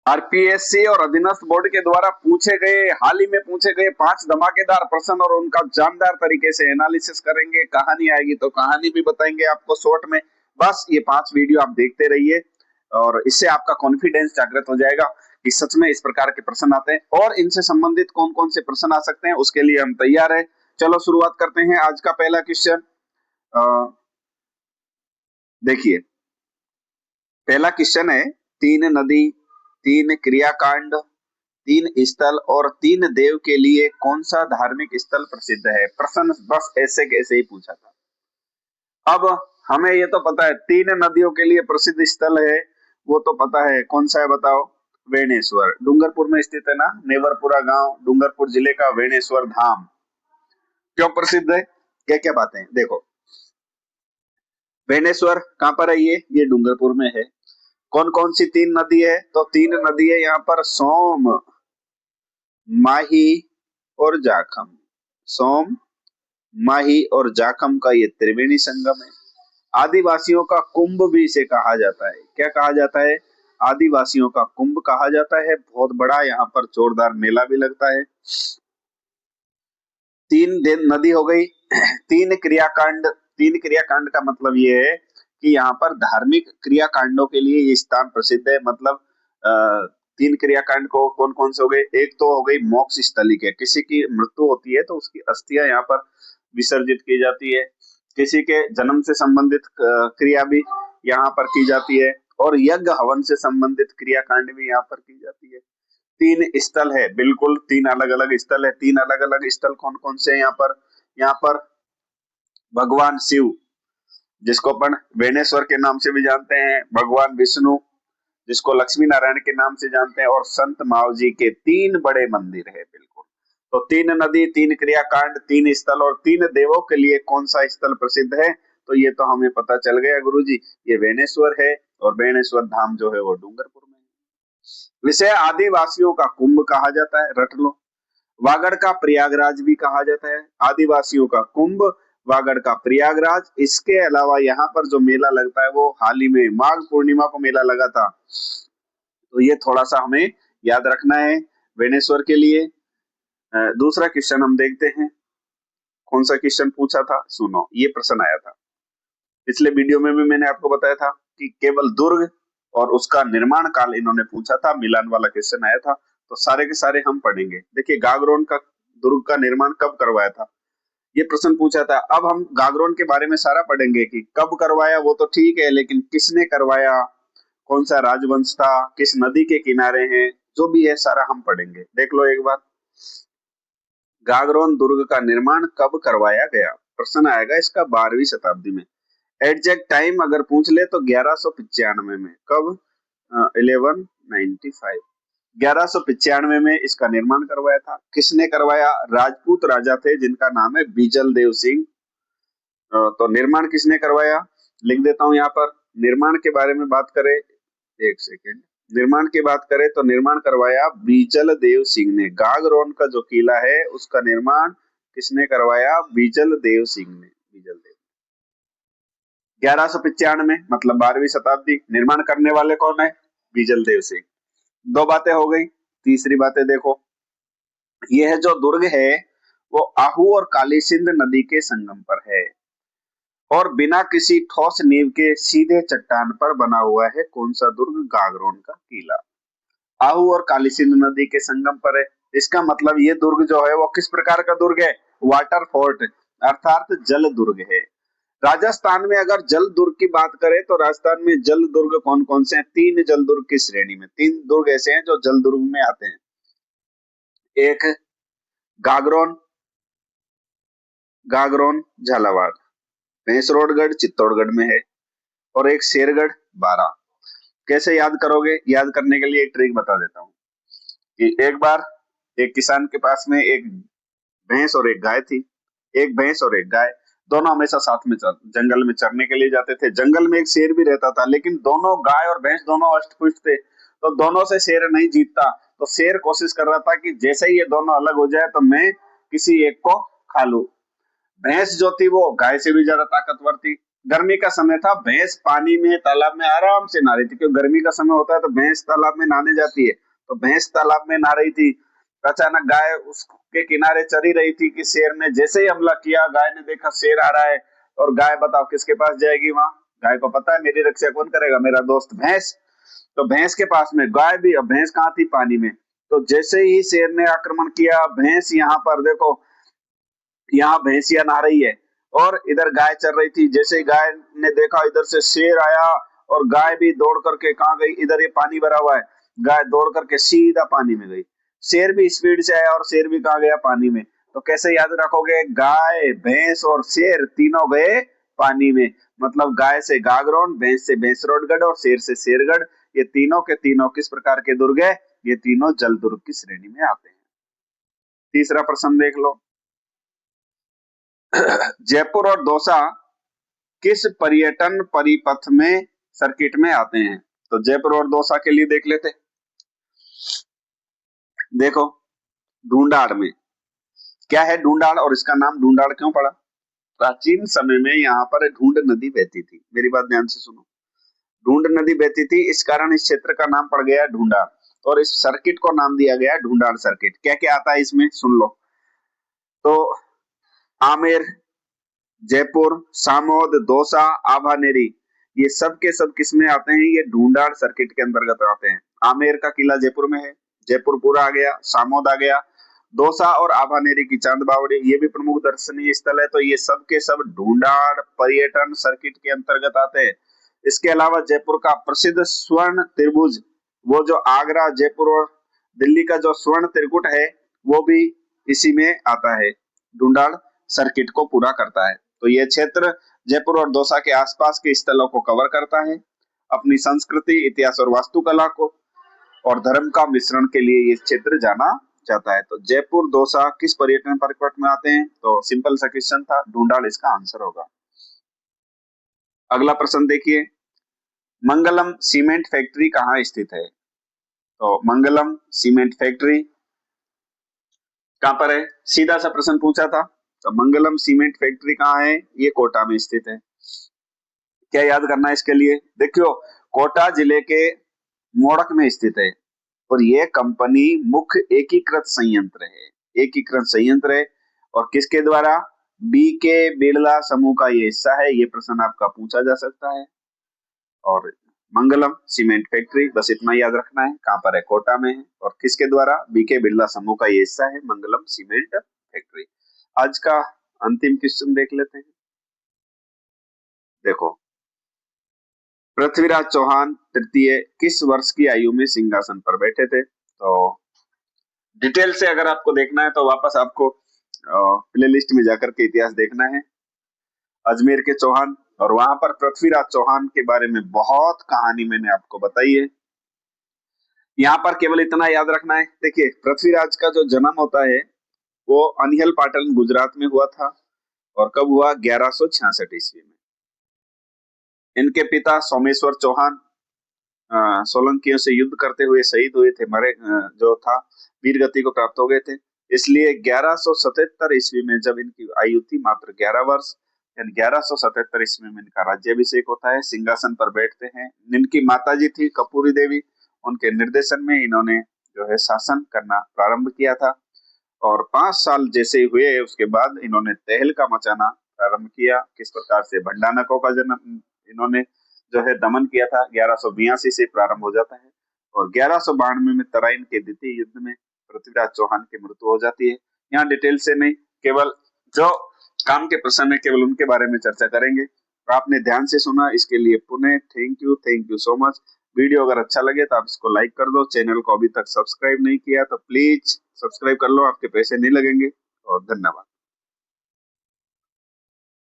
RPSC और अधीनस्थ board के द्वारा हाल ही में पूछे गए 5 धमाकेदार प्रश्न और उनका जानदार तरीके से एनालिसिस करेंगे। कहानी आएगी तो कहानी भी बताएंगे आपको शॉर्ट में। बस ये 5 वीडियो आप देखते रहिए और इससे आपका कॉन्फिडेंस जागृत हो जाएगा कि सच में इस प्रकार के प्रश्न आते हैं और इनसे संबंधित कौन कौन से प्रश्न आ सकते हैं, उसके लिए हम तैयार है। चलो शुरुआत करते हैं। आज का पहला क्वेश्चन देखिए, पहला क्वेश्चन है 3 नदी, 3 क्रियाकांड, 3 स्थल और 3 देव के लिए कौन सा धार्मिक स्थल प्रसिद्ध है। प्रश्न बस ऐसे कैसे ही पूछा था। अब हमें ये तो पता है 3 नदियों के लिए प्रसिद्ध स्थल है, वो तो पता है। कौन सा है बताओ? वेणेश्वर, डूंगरपुर में स्थित है ना, नेवरपुरा गांव, डूंगरपुर जिले का वेणेश्वर धाम। क्यों प्रसिद्ध है, क्या क्या बातें हैं देखो। वेणेश्वर कहां पर है? ये डूंगरपुर में है। कौन कौन सी 3 नदी है? तो 3 नदी है यहाँ पर, सोम, माही और जाखम। सोम, माही और जाखम का ये त्रिवेणी संगम है। आदिवासियों का कुंभ भी इसे कहा जाता है। क्या कहा जाता है? आदिवासियों का कुंभ कहा जाता है। बहुत बड़ा यहाँ पर जोरदार मेला भी लगता है। 3 दिन नदी हो गई। 3 क्रियाकांड, 3 क्रियाकांड का मतलब ये है कि यहाँ पर धार्मिक क्रियाकांडों के लिए ये स्थान प्रसिद्ध है। मतलब 3 क्रियाकांड को कौन कौन से हो गए? एक तो हो गई मोक्ष स्थली के, किसी की मृत्यु होती है तो उसकी अस्थियां यहाँ पर विसर्जित की जाती है। किसी के जन्म से संबंधित क्रिया भी यहाँ पर की जाती है और यज्ञ हवन से संबंधित क्रियाकांड भी यहाँ पर की जाती है। 3 स्थल है, बिल्कुल 3 अलग अलग स्थल है। 3 अलग अलग स्थल कौन कौन से हैं यहाँ पर? यहाँ पर भगवान शिव, जिसको अपन वेणेश्वर के नाम से भी जानते हैं, भगवान विष्णु, जिसको लक्ष्मी नारायण के नाम से जानते हैं, और संत माव जी के 3 बड़े मंदिर है। बिल्कुल, तो 3 नदी, 3 क्रियाकांड, 3 स्थल और 3 देवों के लिए कौन सा स्थल प्रसिद्ध है? तो ये तो हमें पता चल गया गुरुजी, ये वेणेश्वर है और वेणेश्वर धाम जो है वो डूंगरपुर में है। विषय आदिवासियों का कुंभ कहा जाता है, रट लो। वागड़ का प्रयागराज भी कहा जाता है। आदिवासियों का कुंभ, वागड़ का प्रयागराज। इसके अलावा यहाँ पर जो मेला लगता है वो हाल ही में माघ पूर्णिमा को मेला लगा था, तो ये थोड़ा सा हमें याद रखना है वेणेश्वर के लिए। दूसरा क्वेश्चन हम देखते हैं। कौन सा क्वेश्चन पूछा था? सुनो, ये प्रश्न आया था पिछले वीडियो में भी, मैंने आपको बताया था कि केवल दुर्ग और उसका निर्माण काल इन्होंने पूछा था, मिलान वाला क्वेश्चन आया था। तो सारे के सारे हम पढ़ेंगे। देखिए, गागरोन का दुर्ग का निर्माण कब करवाया था, ये प्रश्न पूछा था। अब हम गागरोन के बारे में सारा पढ़ेंगे कि कब करवाया वो तो ठीक है, लेकिन किसने करवाया, कौन सा राजवंश था, किस नदी के किनारे हैं, जो भी है सारा हम पढ़ेंगे। देख लो एक बार, गागरोन दुर्ग का निर्माण कब करवाया गया। प्रश्न आएगा इसका 12वीं शताब्दी में। एग्जैक्ट टाइम अगर पूछ ले तो 1195 में। कब? 1195, 1195 में इसका निर्माण करवाया था। किसने करवाया? राजपूत राजा थे जिनका नाम है बीजल देव सिंह। तो निर्माण किसने करवाया, लिख देता हूं यहाँ पर। निर्माण के बारे में बात करें, एक सेकेंड, निर्माण की बात करें तो निर्माण करवाया बीजल देव सिंह ने। गागरोन का जो किला है उसका निर्माण किसने करवाया? बीजल देव सिंह ने। बीजल देव 1195 मतलब 12वीं शताब्दी। निर्माण करने वाले कौन है? बीजल देव सिंह। 2 बातें हो गई। तीसरी बातें देखो, यह जो दुर्ग है वो आहू और काली सिंध नदी के संगम पर है और बिना किसी ठोस नींव के सीधे चट्टान पर बना हुआ है। कौन सा दुर्ग? गागरोन का किला। आहू और काली सिंध नदी के संगम पर है। इसका मतलब ये दुर्ग जो है वो किस प्रकार का दुर्ग है? वाटर फोर्ट, अर्थात जल दुर्ग है। राजस्थान में अगर जल दुर्ग की बात करें तो राजस्थान में जल दुर्ग कौन कौन से हैं? 3 जल दुर्ग की श्रेणी में, 3 दुर्ग ऐसे हैं जो जल दुर्ग में आते हैं। एक गागरोन, गागरोन झालावाड़, भैंसरोडगढ़ चित्तौड़गढ़ में है, और एक शेरगढ़ बारां। कैसे याद करोगे? याद करने के लिए एक ट्रिक बता देता हूँ कि एक बार एक किसान के पास में एक भैंस और एक गाय थी। एक भैंस और एक गाय दोनों हमेशा साथ में जंगल में चरने के लिए जाते थे। जंगल में एक शेर भी रहता था, लेकिन दोनों गाय और भैंस दोनों अष्टपुष्ट थे, तो दोनों से शेर नहीं जीतता। तो शेर कोशिश कर रहा था कि जैसे ही ये दोनों अलग हो जाए तो मैं किसी एक को खा लूं। भैंस जो थी वो गाय से भी ज्यादा ताकतवर थी, गर्मी का समय था, भैंस पानी में तालाब में आराम से नहा रही थी, क्योंकि गर्मी का समय होता है तो भैंस तालाब में नहाने जाती है। तो भैंस तालाब में नहा रही थी, अचानक गाय उसके किनारे चरी रही थी कि शेर ने जैसे ही हमला किया, गाय ने देखा शेर आ रहा है, और गाय बताओ किसके पास जाएगी वहां? गाय को पता है मेरी रक्षा कौन करेगा, मेरा दोस्त भैंस। तो भैंस के पास में गाय भी, अब भैंस कहाँ थी? पानी में। तो जैसे ही शेर ने आक्रमण किया, भैंस यहाँ पर देखो, यहाँ भैंसिया नहा रही है और इधर गाय चल रही थी। जैसे ही गाय ने देखा इधर से शेर आया, और गाय भी दौड़ करके कहाँ गई? इधर ये पानी भरा हुआ है, गाय दौड़ करके सीधा पानी में गई। शेर भी स्पीड से आया और शेर भी कहाँ गया? पानी में। तो कैसे याद रखोगे? गाय, भैंस और शेर तीनों गए पानी में। मतलब गाय से गागरोन, भैंस से भैंसरोडगढ़ और शेर से शेरगढ़, ये तीनों के तीनों किस प्रकार के दुर्ग है? ये तीनों जल दुर्ग की श्रेणी में आते हैं। तीसरा प्रश्न देख लो। जयपुर और दौसा किस पर्यटन परिपथ में सर्किट में आते हैं? तो जयपुर और दौसा के लिए देख लेते। देखो, ढूंढाड़ में क्या है? ढूंढाड़, और इसका नाम ढूंढाड़ क्यों पड़ा? प्राचीन समय में यहाँ पर ढूंढ नदी बहती थी। मेरी बात ध्यान से सुनो, ढूंढ नदी बहती थी, इस कारण इस क्षेत्र का नाम पड़ गया ढूंढाड़, और इस सर्किट को नाम दिया गया ढूंढाड़ सर्किट। क्या क्या आता है इसमें सुन लो। तो आमेर, जयपुर, सामोद, दौसा, आभानेरी, ये सब के सब किस में आते हैं? ये ढूंढाड़ सर्किट के अंतर्गत आते हैं। आमेर का किला जयपुर में है, जयपुर पूरा आ गया, सामोद आ गया, दौसा और आभानेरी की चांद बावड़ी ये भी प्रमुख दर्शनीय स्थल है। तो ये सब के सब ढूंढाड़ पर्यटन सर्किट के अंतर्गत आते हैं। इसके अलावा जयपुर का प्रसिद्ध स्वर्ण त्रिभुज, वो जो आगरा, जयपुर और दिल्ली का जो स्वर्ण त्रिकुट है, वो भी इसी में आता है, ढूंढाड़ सर्किट को पूरा करता है। तो यह क्षेत्र जयपुर और दौसा के आसपास के स्थलों को कवर करता है। अपनी संस्कृति, इतिहास और वास्तुकला को और धर्म का मिश्रण के लिए ये क्षेत्र जाना जाता है। तो जयपुर, दौसा किस पर्यटन परिपथ में आते हैं? तो सिंपल सा क्वेश्चन था, ढूंढाड़ इसका आंसर होगा। अगला प्रश्न देखिए, मंगलम सीमेंट फैक्ट्री कहाँ स्थित है? तो मंगलम सीमेंट फैक्ट्री कहाँ पर है? सीधा सा प्रश्न पूछा था। तो मंगलम सीमेंट फैक्ट्री कहाँ है? ये कोटा में स्थित है। क्या याद करना है इसके लिए? देखियो, कोटा जिले के मोड़क में स्थित है, और ये कंपनी मुख्य एकीकृत संयंत्र है। एकीकृत संयंत्र है, और किसके द्वारा? बीके बिरला समूह का ये हिस्सा है। ये प्रश्न आपका पूछा जा सकता है। और मंगलम सीमेंट फैक्ट्री, बस इतना याद रखना है, कहां पर है? कोटा में है, और किसके द्वारा? बीके बिरला समूह का ये हिस्सा है मंगलम सीमेंट फैक्ट्री। आज का अंतिम क्वेश्चन देख लेते हैं। देखो, पृथ्वीराज चौहान तृतीय किस वर्ष की आयु में सिंहासन पर बैठे थे? तो डिटेल से अगर आपको देखना है तो वापस आपको प्लेलिस्ट में जाकर के इतिहास देखना है, अजमेर के चौहान, और वहां पर पृथ्वीराज चौहान के बारे में बहुत कहानी मैंने आपको बताई है। यहाँ पर केवल इतना याद रखना है। देखिए, पृथ्वीराज का जो जन्म होता है वो अनिहल पाटन गुजरात में हुआ था, और कब हुआ? 1166 ईस्वी में। इनके पिता सोमेश्वर चौहान सोलंकियों से युद्ध करते हुए शहीद हुए थे, मरे जो था वीर गति को प्राप्त हो गए थे। इसलिए 1177 ईस्वी में जब इनकी आयु थी मात्र 11 वर्ष, 1177 ईस्वी में इनका राज्याभिषेक होता है, सिंहासन पर बैठते हैं। इनकी माताजी थी कपूरी देवी, उनके निर्देशन में इन्होंने जो है शासन करना प्रारंभ किया था, और 5 साल जैसे हुए उसके बाद इन्होंने तहलका मचाना प्रारंभ किया। किस प्रकार से? भंडानकों का जन्म इन्होंने जो है दमन किया था। 1182 से प्रारंभ हो जाता है, और 1192 में तराइन के द्वितीय युद्ध में पृथ्वीराज चौहान की मृत्यु हो जाती है। यहाँ डिटेल से नहीं, केवल जो काम के प्रश्न है केवल उनके बारे में चर्चा करेंगे। तो आपने ध्यान से सुना, इसके लिए पुनः thank you so much. Video अगर अच्छा लगे तो आप इसको लाइक कर दो। चैनल को अभी तक सब्सक्राइब नहीं किया तो प्लीज सब्सक्राइब कर लो, आपके पैसे नहीं लगेंगे। और धन्यवाद।